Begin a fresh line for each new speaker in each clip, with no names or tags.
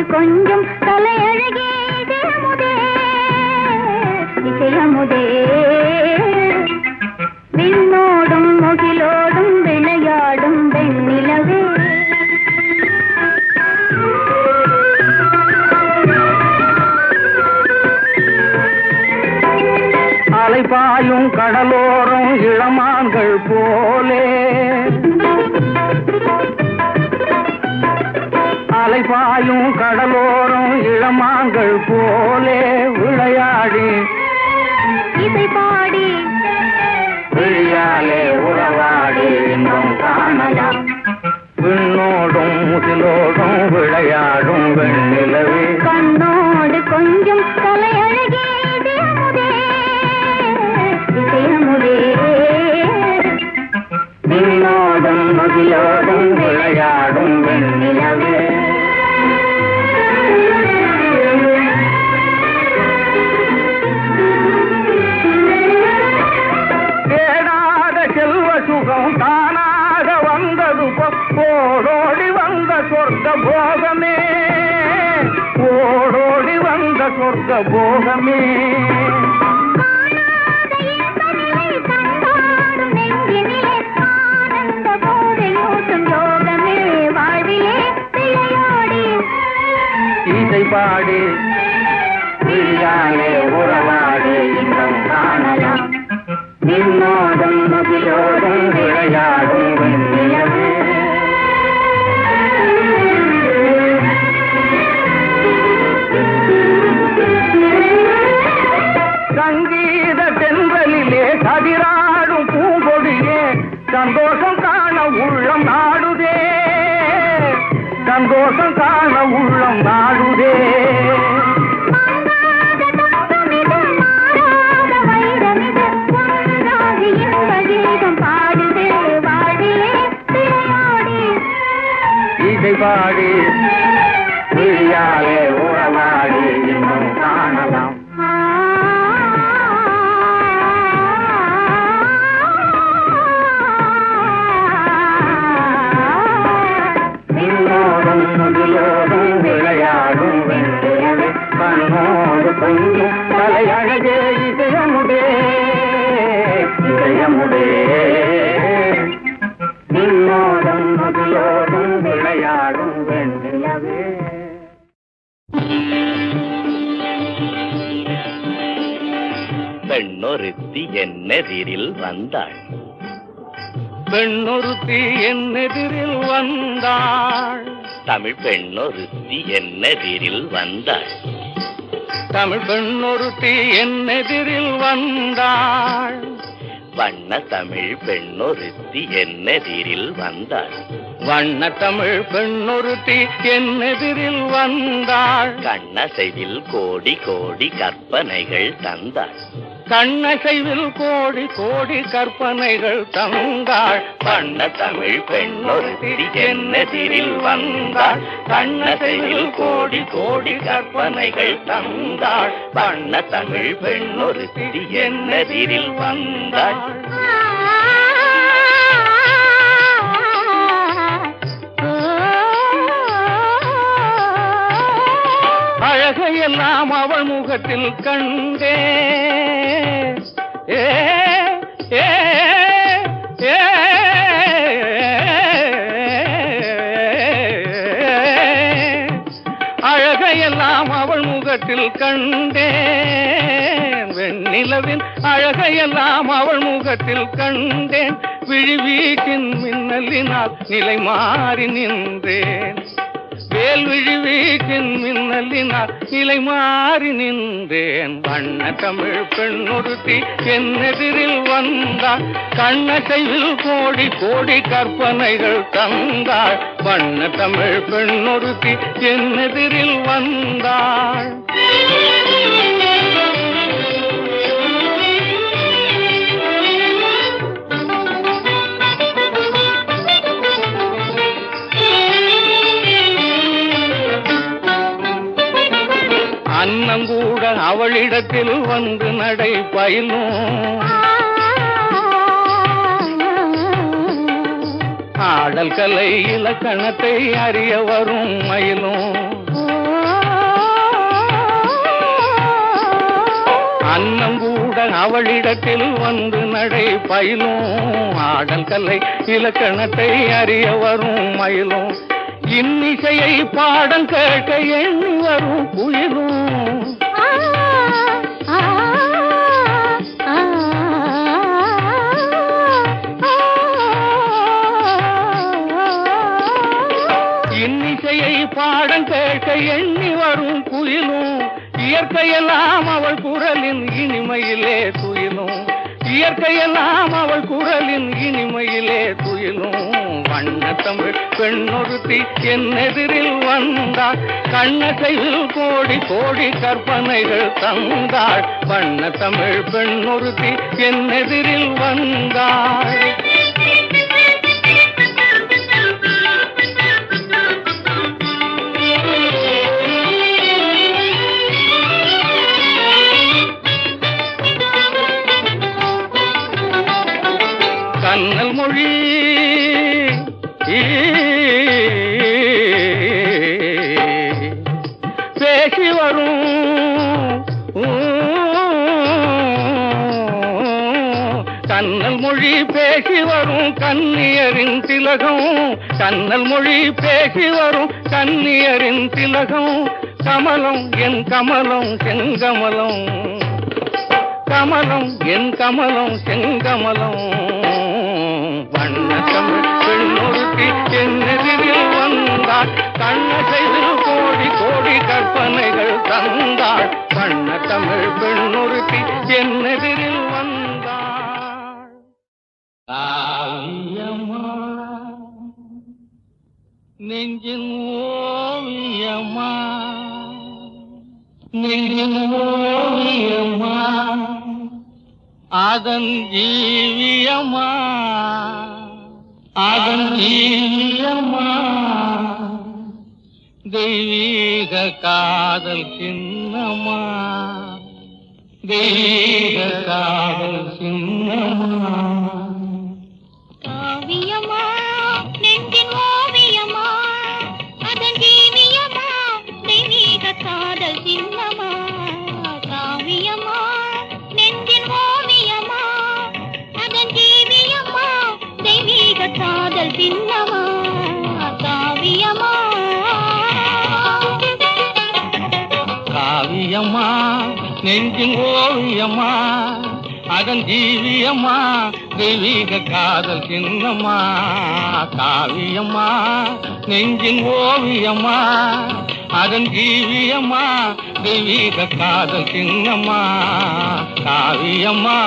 கொஞ்சம் தலையழகே இசையமுதே இசையமுதே விண்ணோடும் முகிலோடும் விளையாடும் வெண்ணிலவே
அலைபாயும் கடலோரம் இளமான்கள் போலே அலைபாயும் கடலோரம் இளமான்கள் போலே விளையாடி
இசை பாடி
விழியாலே உறவாடி இன்பம் காணலாம் விண்ணோடும் முகிலோடும் விளையாடும் வெண்ணிலவே
கண்ணோடு கொஞ்சம் தலையழகே இசையமுதே
விண்ணோடும் முகிலோடும் விளையாடும் வெண்ணிலவே தேடாத செல்வ சுகம் தானாக வந்தது ஓடோடி வந்த சொர்க்க போகமே ஓடோடி வந்த சொர்க்க போகமே இசை பாடி விழியாலே உறவாடி இன்பம் காணலாம் விண்ணோடும் முகிலோடும் விளையாடும் வெண்ணிலவே சங்கீத தென்றலிலே கதிராடும் பூங்கொடியே சந்தோஷம் காண உள்ளம் நாடுதே சந்தோஷம் காண உள்ளம் நாடுதே இசை பாடி விழியாலே உறவாடி இன்னும் காணலாம் விண்ணோடும் முகிலோடும் விளையாடும் வெண்ணிலவே கண்ணோடு கொஞ்சம் தலையழகே இசையமுதே இசையமுதே விண்ணோடும் முகிலோடும் விளையாடும் வெண்ணிலவே
பெண்ணொருத்தி என்னெதிரில் வந்தாள்
பெண்ணொருத்தி என்னெதிரில் வந்தாள்
தமிழ் பெண்ணொருத்தி என்னெதிரில் வந்தாள்
தமிழ் பெண்ணொருத்தி என்னெதிரில் வந்தாள்
வண்ண தமிழ் பெண்ணொருத்தி என்னெதிரில் வந்தாள்
வண்ண தமிழ் பெண்ணொருத்தி என்னெதிரில் வந்தாள்
கண்ணசைவில் கோடி கோடி கற்பனைகள் தந்தாள்
கண்ணசைவில் கோடி கோடி கற்பனைகள் தந்தாள்
வண்ண தமிழ் பெண்ணொருத்தி என்னெதிரில் வந்தாள் கண்ணசைவில் கோடி கோடி கற்பனைகள் தந்தாள் வண்ண தமிழ் பெண்ணொருத்தி என்னெதிரில் வந்தாள்
அழகையெல்லாம் அவள் முகத்தில் கண்டே ஏ ஏ ஏ அழகையெல்லாம் அவள் முகத்தில் கண்டேன் வெண்ணிலவின் அழகையெல்லாம் அவள் முகத்தில் கண்டேன் விழிவீச்சின் மின்னலினால் நிலை மாறி நின்றேன் வேல்விழி வீச்சின் மின்னலினால் நிலை மாறி நின்றேன் வண்ண தமிழ் பெண்ணொருத்தி என்னெதிரில் வந்தாள் கண்ணசைவில் கோடி கோடி கற்பனைகள் தந்தாள் வண்ண தமிழ் பெண்ணொருத்தி என்னெதிரில் வந்தாள் அன்னங்கூட அவளிடத்தில் வந்து நடை பயிலும் ஆடல் கலை இலக்கணத்தை அறிய வரும் மயிலும் அன்னம் கூட அவளிடத்தில் வந்து நடை பயிலும் ஆடல் கலை இலக்கணத்தை அறிய வரும் மயிலும் இன்னிசையை பாடம் கேட்க எண்ணி வரும் குயிலும் இன்னிசையை பாடம் கேட்க எண்ணி வரும் குயிலும் இயற்கையெல்லாம் அவள் குரலின் இனிமையிலே துயிலும் இயற்கையெல்லாம் அவள் குரலின் இனிமையிலே துயிலும் வண்ணத்தமிழ் பெண்ணொருத்தி என் எதிரில் வந்தாள் கண்ணசைவில் கோடி கோடி கற்பனைகள் தந்தாள் வண்ணத்தமிழ் பெண்ணொருத்தி என் எதிரில் வந்தாள் கண்ணல் மொழி பேசி வரும் கண்ணல் மொழி பேசி வரும் கன்னியரின் திலகம் கண்ணல் மொழி பேசி வரும் கன்னியரின் திலகம் கமலம் என் கமலம் செங்கமலம் கமலம் என் கமலம் செங்கமலம் வண்ணத்தமிழ் பெண்ணொருத்தி என் எதிரில் வந்தாள் கண்ணசைவில் கோடி கோடி கற்பனைகள் தந்தாள் வண்ணத்தமிழ் பெண்ணொருத்தி என் எதிரில் வந்தாள் காவியம்மா நெஞ்சின் ஓவியம்மா நெஞ்சின் ஓவியம்மா அதன் ஜீவியம்மா அதன் ஜீவியம்மா தெய்வீக காதல் சின்னம்மா தெய்வீக காதல் சின்னம்மா
காவியமா நெஞ்சின் ஓவியமா அதன் ஜீவியமா தெய்வீக காதல் சின்னமா காவியமா நெஞ்சின் ஓவியமா அதன் ஜீவியமா தெய்வீக காதல் சின்னமா காவியமா
காவியம்மா நெஞ்சின் ஓவியம்மா அதன் ஜீவியம்மா தெய்வீக காதல் சின்னம்மா காவியம்மா நெஞ்சின் ஓவியம்மா அதன் ஜீவியம்மா தெய்வீக காதல் சின்னம்மா காவியம்மா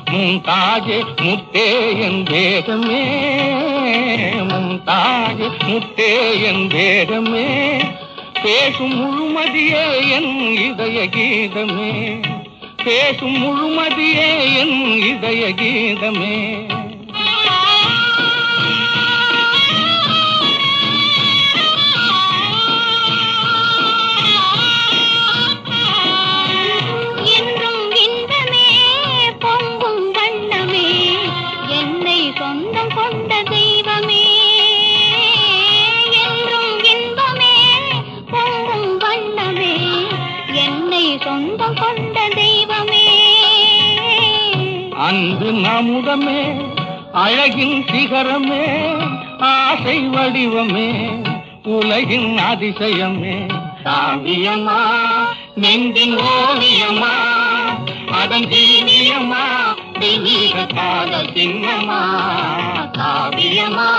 மும்தாஜே முத்தே என் வேகமே மும்தாஜே முத்தே என் வேகமே பேசும் முழுமதியே என் இதய கீதமே பேசும் முழுமதியே என் இதய கீதமே அன்பு நமுதமே அழகின் சிகரமே ஆசை வடிவமே உலகின் அதிசயமே காவியம்மா நெஞ்சின் ஓவியம்மா அதன் ஜீவியம்மா தெய்வீக காதல் சின்னம்மா காவியம்மா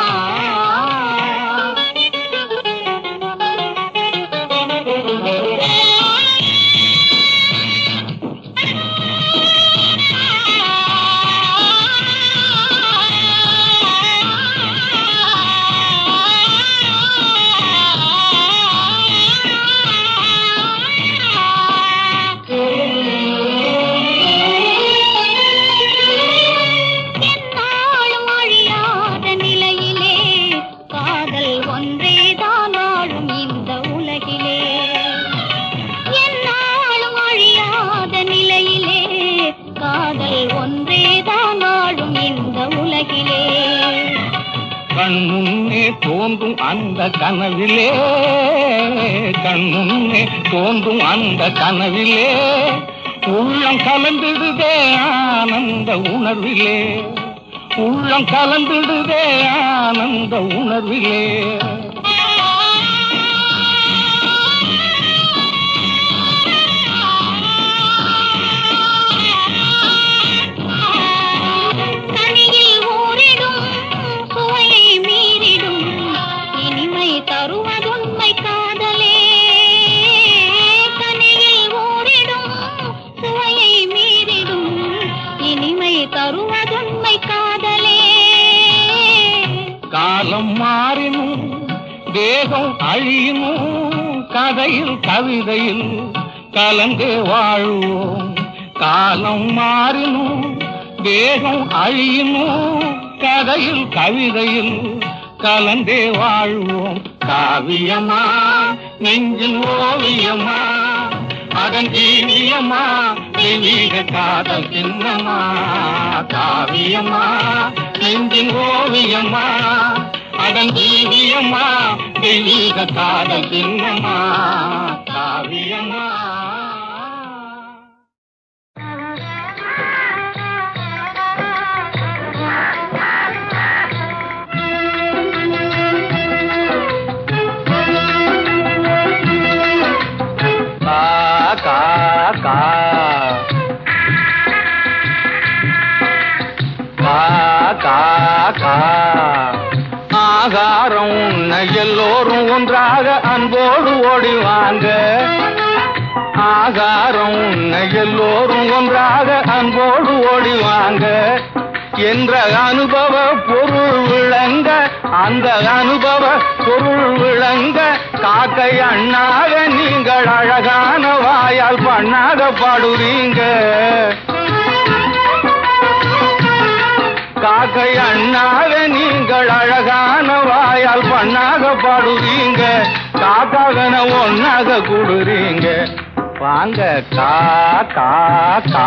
கண்முன்னே தோன்றும் அந்த கனவிலே கண்முன்னே தோன்றும் அந்த கனவிலே உள்ளம் கலந்திடுதே ஆனந்த உணர்விலே உள்ளம் கலந்திடுதே ஆனந்த உணர்விலே காலம் மாறினும் தேகம் அழியினும் கதையில் கவிதையில் கலந்தே வாழ்வோம் காலம் மாறினும் தேகம் அழியினும் கதையில் கவிதையில் கலந்தே வாழ்வோம் காவியம்மா நெஞ்சின் ஓவியம்மா அதன் ஜீவியம்மா தெய்வீக காதல் சின்னம்மா காவியம்மா நெஞ்சின் ஓவியம்மா அதன் ஜீவியம்மா தெய்வீக காதல் சின்னம்மா காவியம்மா ஆகாரம் உண்ண எல்லோரும் ஒன்றாக அன்போடு ஓடிவாங்க ஆகாரம் உண்ண எல்லோரும் ஒன்றாக அன்போடு ஓடிவாங்க என்ற அனுபவ பொருள் விளங்க அந்த அனுபவ பொருள் விளங்க காக்கை அண்ணாக நீங்கள் அழகான வாயால் பண்ணாக பாடுறீங்க காக்கை அண்ணாக நீங்கள் அழகான வாயால் பண்ணாக பாடுறீங்க காக்காகன ஒன்னாக கூடுறீங்க வாங்க கா கா கா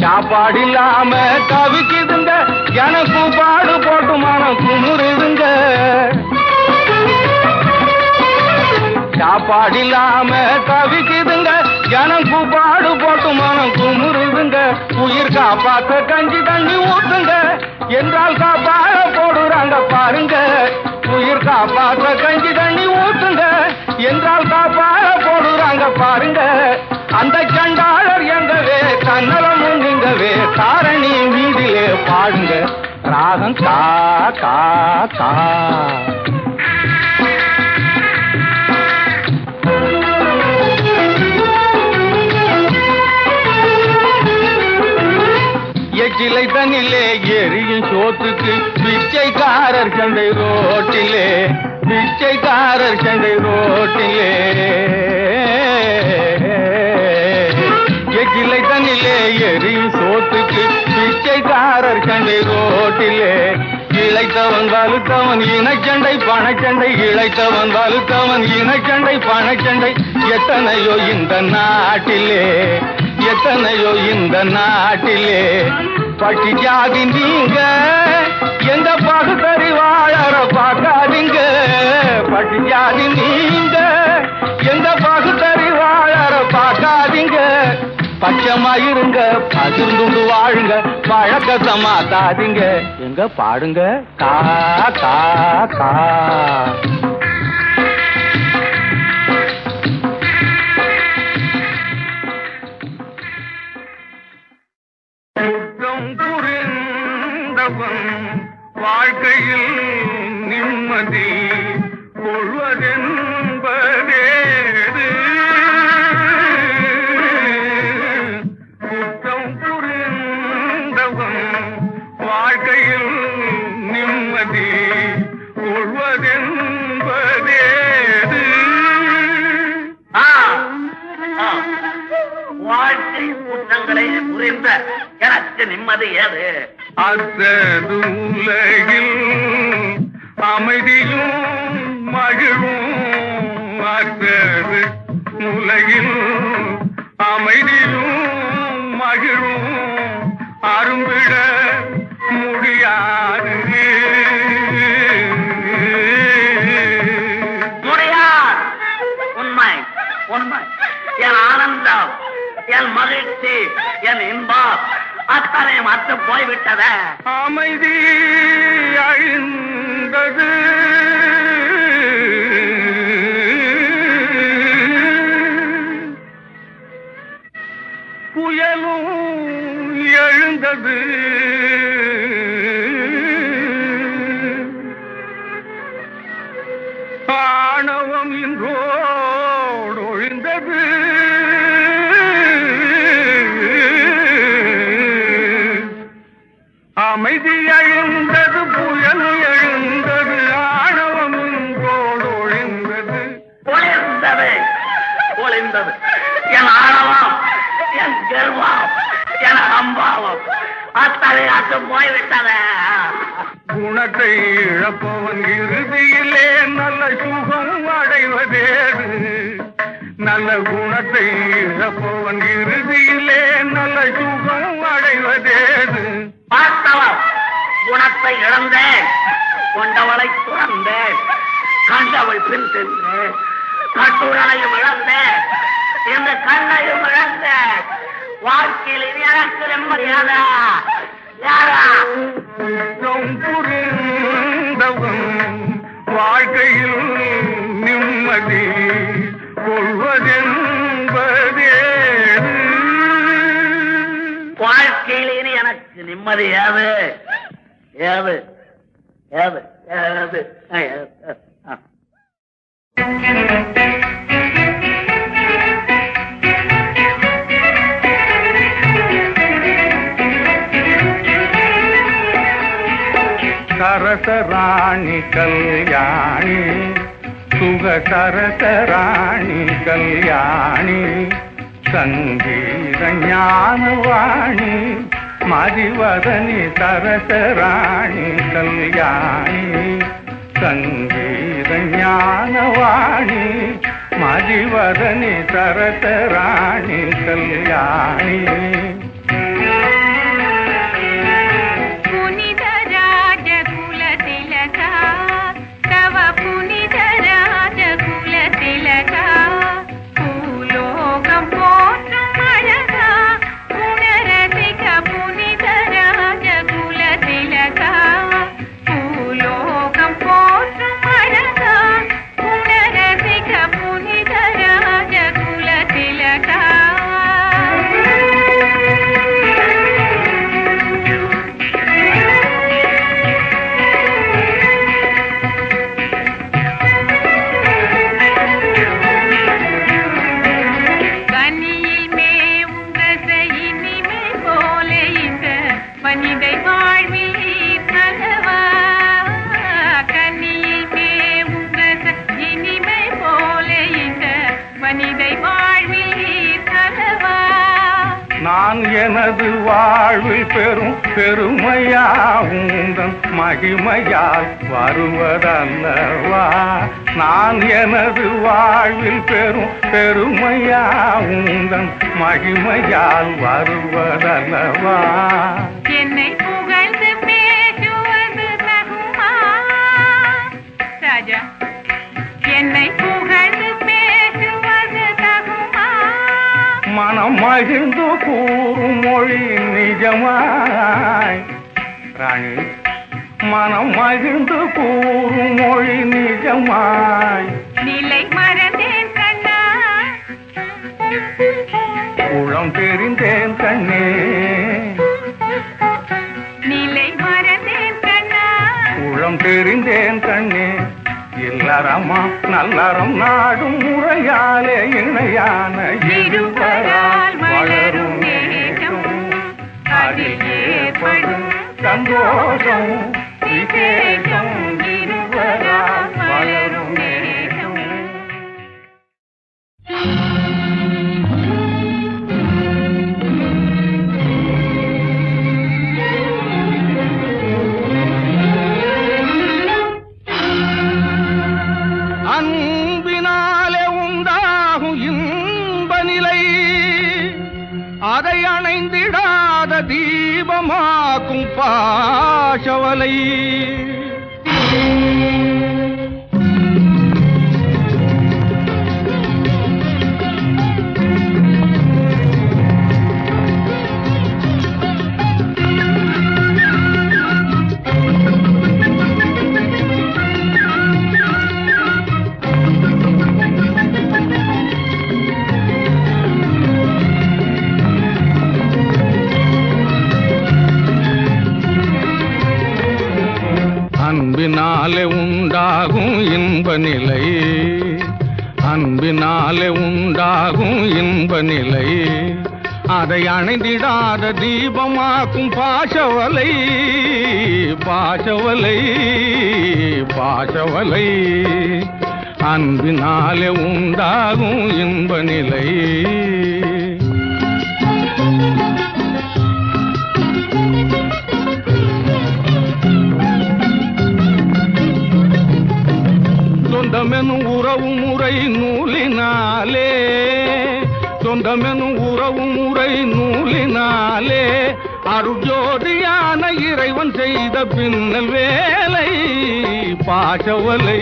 சாப்பாடு இல்லாம தவிக்குதுங்க எனக்கு பாடு போட்டு மனம் குமுறுதுங்க சாப்பாடு இல்லாம தவிக்குதுங்க எனக்கு பாடு போட்டு மனம் குமுறுதுங்க உயிர் காப்பாத்த கஞ்சி தண்ணி ஊத்துங்க என்றால் காப்பாட போடுறாங்க பாருங்க உயிர் காப்பாத்த கஞ்சி தண்ணி ஊத்துங்க என்றால் காப்பாட போடுறாங்க பாருங்க அந்த சண்டாளர் எங்கவே கன்னலமும் நீங்கவே தாரணி வீதியிலே பாடுங்க ராகம் கா கா கா எச்சிலை தண்ணிலே எரியும் சோத்துக்கு பிச்சைக்காரர் சண்டை ரோட்டிலே பிச்சைக்காரர் சண்டை ரோட்டிலே எச்சிலை தண்ணிலே எரியும் சோத்துக்கு பிச்சைக்காரர் சண்டை ரோட்டிலே இழைத்தவன் வலுத்தவன் இனச்சண்டை பணச்சண்டை இழைத்தவன் வலுத்தவன் இனச்சண்டை பணச்சண்டை எத்தனையோ இந்த நாட்டிலே எத்தனையோ இந்த நாட்டிலே பட்டி ஜாதி நீங்க எந்த பகுத்தறிவாளர பார்க்காதீங்க பட்டி ஜாதி நீங்க எந்த பகுத்தறிவாள பாசமா இருங்க, பகிர்ந்துண்டு வாழுங்க, வழக்கத்தை மாத்தாதீங்க. எங்க பாடுங்க கா கா கா. வாழ்க்கையில் நிம்மதி கொள்வதென்பதேது? குற்றம் புரிந்தவன் வாழ்க்கையில் நிம்மதி கொள்வதென்பதேது?
வாழ்க்கை குற்றங்களை புரிந்த எனக்கு நிம்மதி ஏது?
அத்தது உலகில் அமைதியும் மகிழும், அத்தது உலகில் அமைதியும் மகிழும் அரும்பிட முடியாது.
உண்மை உண்மை. என் ஆனந்தம், என் மகிழ்ச்சி, என் இன்பம் அத்தனை மற்ற போய்விட்டத.
அமைதி அழிந்தது, புயலும் எழுந்தது, ஆணவம் இன்றோடு ஒழிந்தது, அமைதி எழுந்தது, புயல் எழுந்தது, ஆணவம் இன்றோடு ஒழிந்தது.
ஒளிர்ந்தது ஒளிர்ந்தது என் ஆணவம், என் கர்வம், என் அம்பாவம் அத்தனை அத்து போய்விட்டத.
குணத்தை இழப்பவன் இறுதியிலே நல்ல சுகம் அடைவதேது? நல்ல குணத்தை இழப்பவன் இறுதியிலே நல்ல சுகம் அடைவதேது?
பார்த்தவன் குணத்தை இழந்தேன், கொண்டவளை துறந்தேன், கண்டவள் பின் சென்றேன், கட்டுடலையும் இழந்தேன், இந்த கண்ணையும் இழந்தேன். வாழ்க்கையில் இது எனக்கு நிம்மதியாதா? யாரா?
புரிந்தவன் வாழ்க்கையில் நிம்மதி கொள்வதென்பதேது?
வாழ்க்கையில் இனி எனக்கு நிம்மதி ஏது? ஏது ஏது ஏது?
சரசராணி கல்யாணி, சுக சரசராணி கல்யாணி, சங்கீத ஞானவாணி, மதிவதனி சரசராணி கல்யாணி, சங்கீத ஞானவாணி, மதிவதனி சரசராணி கல்யாணி. நான் எனது வாழ்வில் பெரும் பெருமையாவுந்தன் மகிமையால் வருவதல்லவா? நான் எனது வாழ்வில் பெரும் பெருமையாவுந்தன் மகிமையால் வருவதல்லவா?
என்னை புகழ்ந்து பேசுவது தகுமா ராஜா? என்னை புகழ்ந்து பேசுவது தகுமா?
மனம் மகிழ்ந்து கூறும் மொழி நிஜமாய் ராணி மனம் மகிழ்ந்து கூறும் மொழி நிஜமாய்
நிலை மறந்தேன் கண்ணா
உளம் தெரிந்தேன் கண்ணே
நிலை மறந்தேன் கண்ணா
உளம் தெரிந்தேன் கண்ணே இல்லறமா நல்லறம் நாடும் முறையாலே இணையான இருவரால் வளரும் நேசம் அதில் ஏற்படும் சந்தோஷம் விசேஷம் இருவரால் வளரும் நேசம். அன்பினாலே உண்டாகும் இன்ப நிலை அதை அணைந்திடாத தீபமாக்கும் பாசவலை அன்பினாலே உண்டாகும் இன்ப நிலை அன்பினாலே உண்டாகும் இன்ப நிலை அதை அணைந்திடாத தீபமாக்கும் பாசவலை பாசவலை பாசவலை அன்பினாலே உண்டாகும் இன்ப நிலை சொந்தமெனும் உறவு முறை நூலினாலே சொந்தமெனும் உறவு முறை நூலினாலே அருஜோதியான இறைவன் செய்த பின்னல் வேலை பாசவலை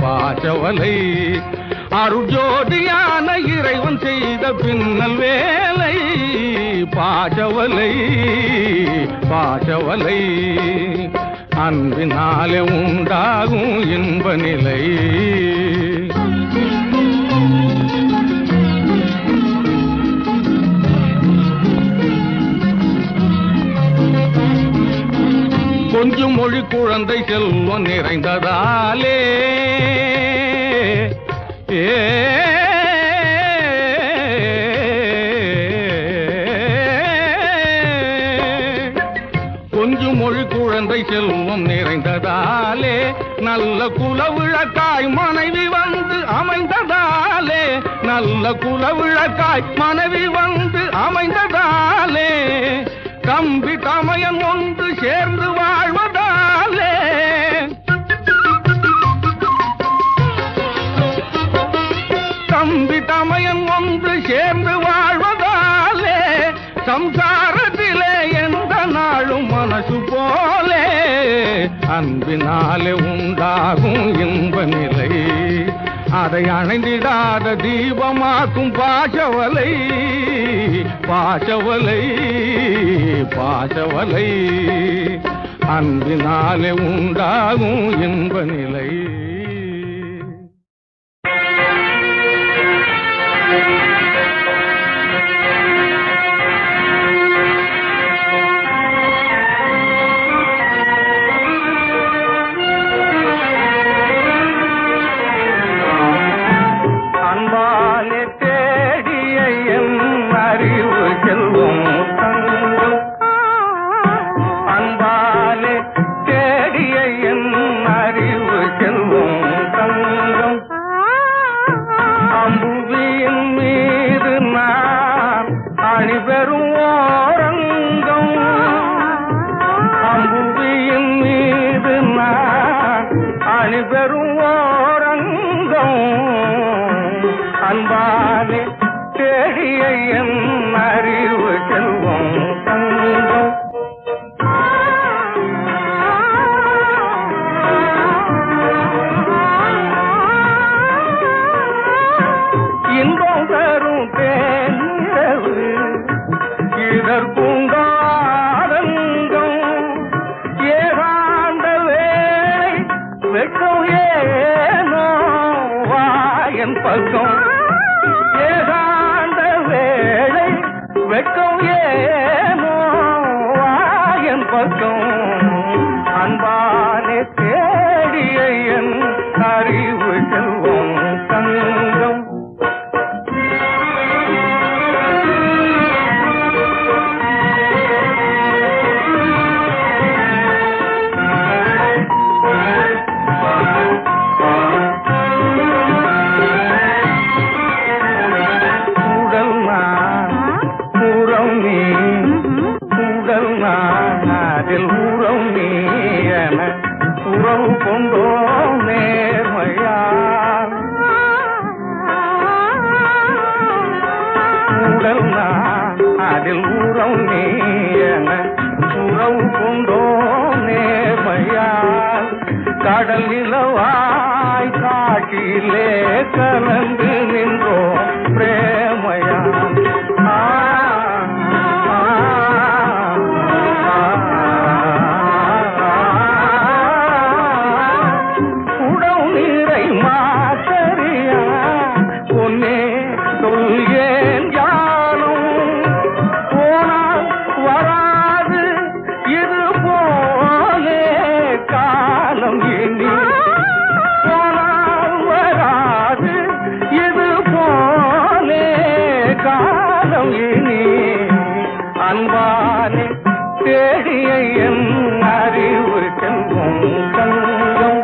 பாசவலை அருஜோதியான இறைவன் செய்த பின்னல் வேலை பாசவலை பாசவலை அன்பினாலே உண்டாகும் இன்ப நிலை கொஞ்சம் மொழி குழந்தை செல்வம் நிறைந்ததாலே கொஞ்சம் மொழி குழந்தை செல்வம் நிறைந்ததாலே நல்ல குலவிளக்காய் மனைவி வந்து அமைந்ததாலே நல்ல குலவிளக்காய் மனைவி வந்து அமைந்ததாலே தம்பி தமையன் ஒன்று சேர்ந்து வாழ்வதாலே தம்பி தமையன் ஒன்று சேர்ந்து வாழ்வதாலே சம்சாரத்திலே எந்த நாளும் மனசு போலே அன்பினாலே உண்டாகும் இன்ப நிலை அதை அணைந்திடாத தீபமாக்கும் பாசவலை பாசவலை பாசவலை அன்பினாலே உண்டாகும் இன்ப நிலை அன்பாலே தேடிய என் அறிவு செல்வம் தங்கம் இன்பம் தரும் ஏனோ வாயன் பக்கம் ஏகாந்த வேளை வெட்கம் ஏனோ வாயன் பக்கம் அன்பானே தேடிய என் அறிவு செல்வம் தங்கம் உறவு நீ என உறவு கொண்டோ நேர்மையால் உடல் நான் அதில் உறவு நீ என உறவு கொண்டோ நேர்மையால் கடல் நிலவாய் காட்டிலே கலந்து நின்றோ பிரேமையால் அன்பானே தேடிய என் அறிவு செல்வம் தங்கம்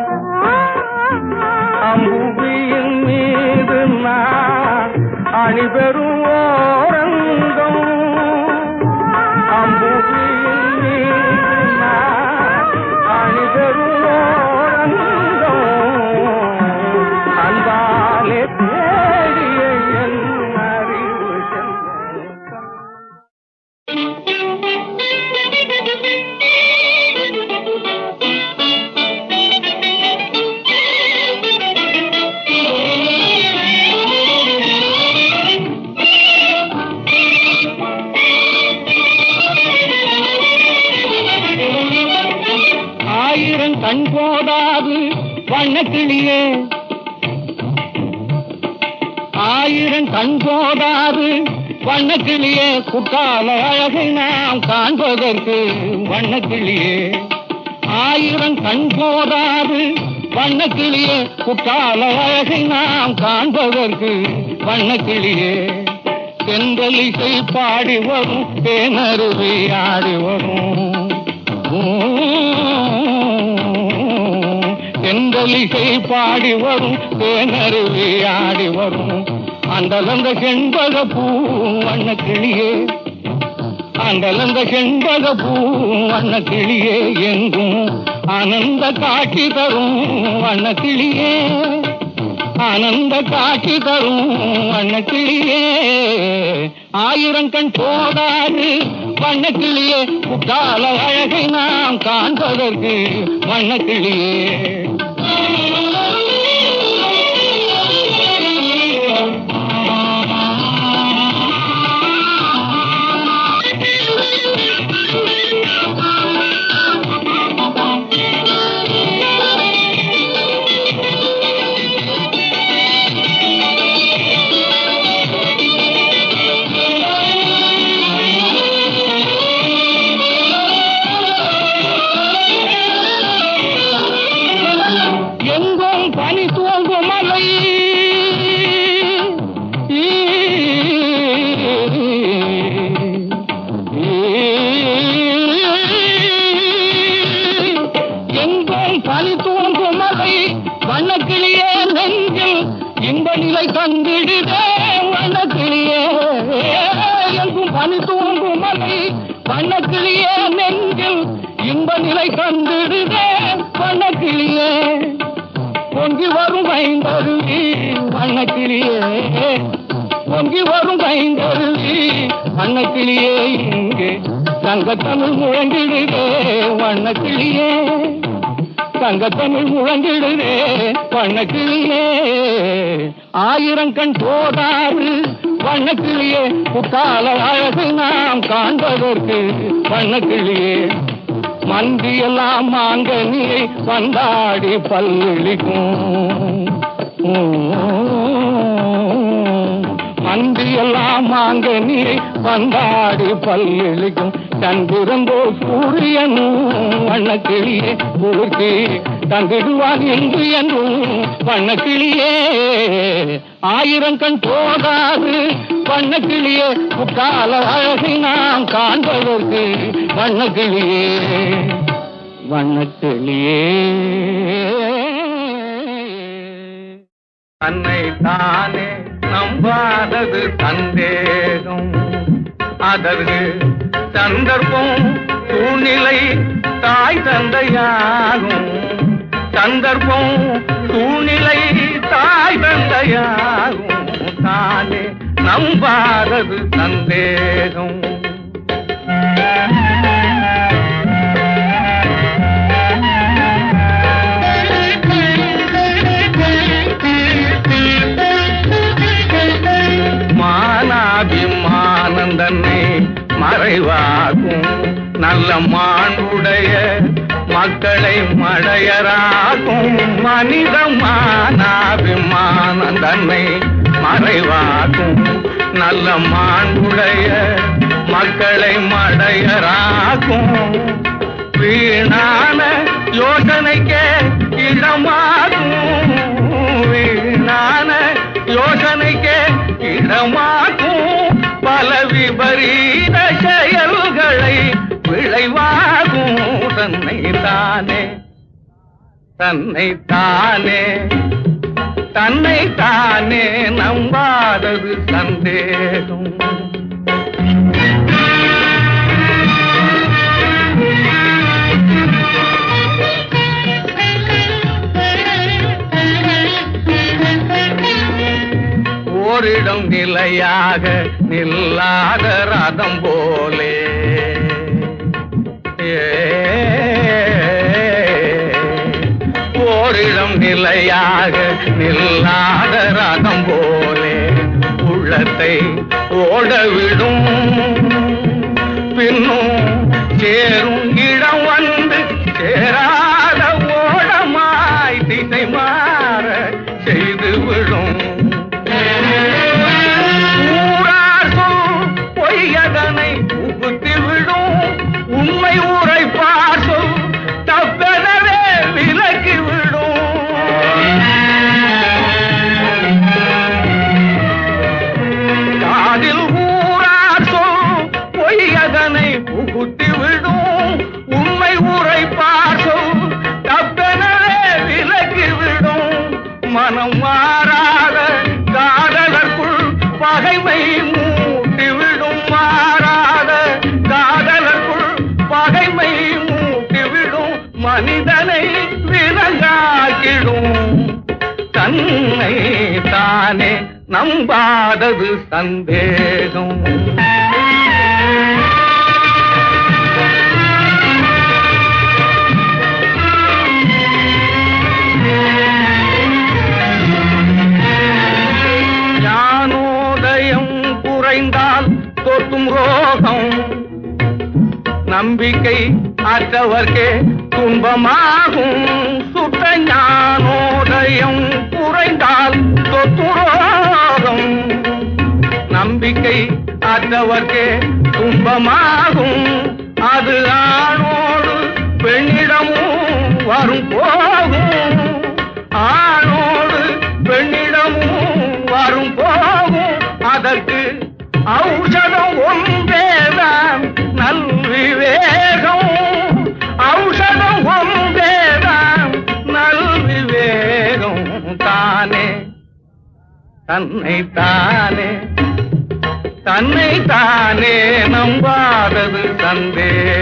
அம்புவியின் மீது நான் அணிபெறும் ஓரங்கம் அம்புவியின் மீது நான் அணிபெறும் ஓரங்கம் அன்பானே தேடிய என் அறிவு செல்வம் ஆயிரம் கண் போதாது வண்ணக்கிளியே ஆயிரம் கண் போதாது வண்ணக்கிளியே குற்றால அழகை நாம் காண்பதற்கு வண்ணக்கிளியே ஆயிரம் கண் போதாது வண்ணக்கிளியே குற்றால அழகை நாம் காண்பதற்கு வண்ணக்கிளியே தென்றலிசை பாடி வரும் தேனருவி ஆடி வரும் தென்றலிசை பாடி வரும் தேனருவி ஆடி வரும் அந்தலந்த செண்பக பூ வண்ணக்கிளியே அந்தலந்த செண்பக பூ வண்ணக்கிளியே எங்கும் ஆனந்த காட்சி தரும் வண்ணக்கிளியே ஆனந்த காட்சி தரும் வண்ணக்கிளியே ஆயிரம் கண் போதாது வண்ணக்கிளியே குற்றால அழகை நாம் காண்பதற்கு வண்ணக்கிளியே வண்ணக்கிளியே நெஞ்சில் இன்ப நிலை கண்டிடுதே வண்ணக்கிளியே எங்கும் பனி தூங்கும் மலை வண்ணக்கிளியே நெஞ்சில் இன்ப நிலை கண்டிடுதே வண்ணக்கிளியே பொங்கி வரும் ஐந்தருவி வண்ணக்கிளியே பொங்கி வரும் ஐந்தருவி வண்ணக்கிளியே இங்கே தங்கத்தமிழ் முழங்கிடுதே வண்ணக்கிளியே தங்கத்தமிழ் முழங்கிடுதே வண்ணக்கிளியே ஆயிரம் கண் போதாது வண்ணக்கிளியே குற்றால அழகு நாம் காண்பதற்கு வண்ணக்கிளியே மந்தியெல்லாம் மாங்கனியை வந்தாடி பல்லிழிக்கும் மந்தியெல்லாம் மாங்கனியை வந்தாடி பல்லிழிக்கும் சந்திரங்கோ சூரியனும் வண்ணக்கிளியே குளிர்ச்சி தந்திடுவான் என்று என்றும் வண்ணக்கிளியே ஆயிரம் கண் போதாது வண்ணக்கிளியே முக்கால அழகை நாம் காண்பதற்கு வண்ணக்கிளியே வண்ணக்கிளியே தன்னை தானே நம்பாதது சந்தேகம் அதற்கு சந்தர்ப்பம் சூழ்நிலை தாய் தந்தையாகும் சந்தர்ப்பம் சூழ்நிலை தாய் தந்தையாகும் தானே நம்பாதது சந்தேகம் மானாபிமானந்தன்னை மறைவாகும் நல்ல மாண்புடைய மக்களை மடையராகும் மனித மானாபிமானந்தன்னை மறைவாகும் நல்ல மாண்புடைய மக்களை மடையராகும் வீணான யோசனைக்கே இடமாகும் வீணான யோசனைக்கே இடமாகும் பல விபரீத செயல்களை விளைவாகும் தன்னை தானே தன்னை தானே தன்னை தானே நம்பாதது சந்தேகம் ஓரிடம் நிலையாக நில்லாத ரதம் போலே ஓரிடம் நிலையாக நில்லாத ரதம் போலே உள்ளத்தை ஓடவிடும் பின்னும் சேரும் இடம் வந்து சேராத ஓடமாய் திசை மாற செய்து விடும் பொய்யதனை புகுத்தி விடும் உண்மை உரைப்பார் சொல் தப்பெனவே விலக்கி விடும் காதில் ஊரார் சொல் பொய்யதனை புகுத்தி விடும் உண்மை உரைப்பார் சொல் தப்பெனவே விலக்கி விடும் மனம் மாறாத காதலர்க்குள் பகைமை மூட்டிவிடும் மாறாத காதலர்க்குள் பகைமை மூட்டிவிடும் மனிதனை விலங்காக்கிடும் தன்னை தானே நம்பாதது சந்தேகம் குறைந்தால் தொற்றும் ரோகம் நம்பிக்கை அற்றவர்க்கே துன்பமாகும் சுத்த ஞானோதயம் குறைந்தால் தொற்றும் ரோகம் நம்பிக்கை அற்றவர்க்கே துன்பமாகும் அது ஆணோடு பெண்ணிடமும் வரும் போகும் ஆணோடு பெண்ணிடமும் வரும் போகும் அதற்கு ஔஷதம் ஒன்றேதான் நல்விவேகம் ஔஷதம் ஒன்றேதான் நல்விவேகம் தானே தன்னை தானே தன்னை தானே நம்பாதது சந்தேகம்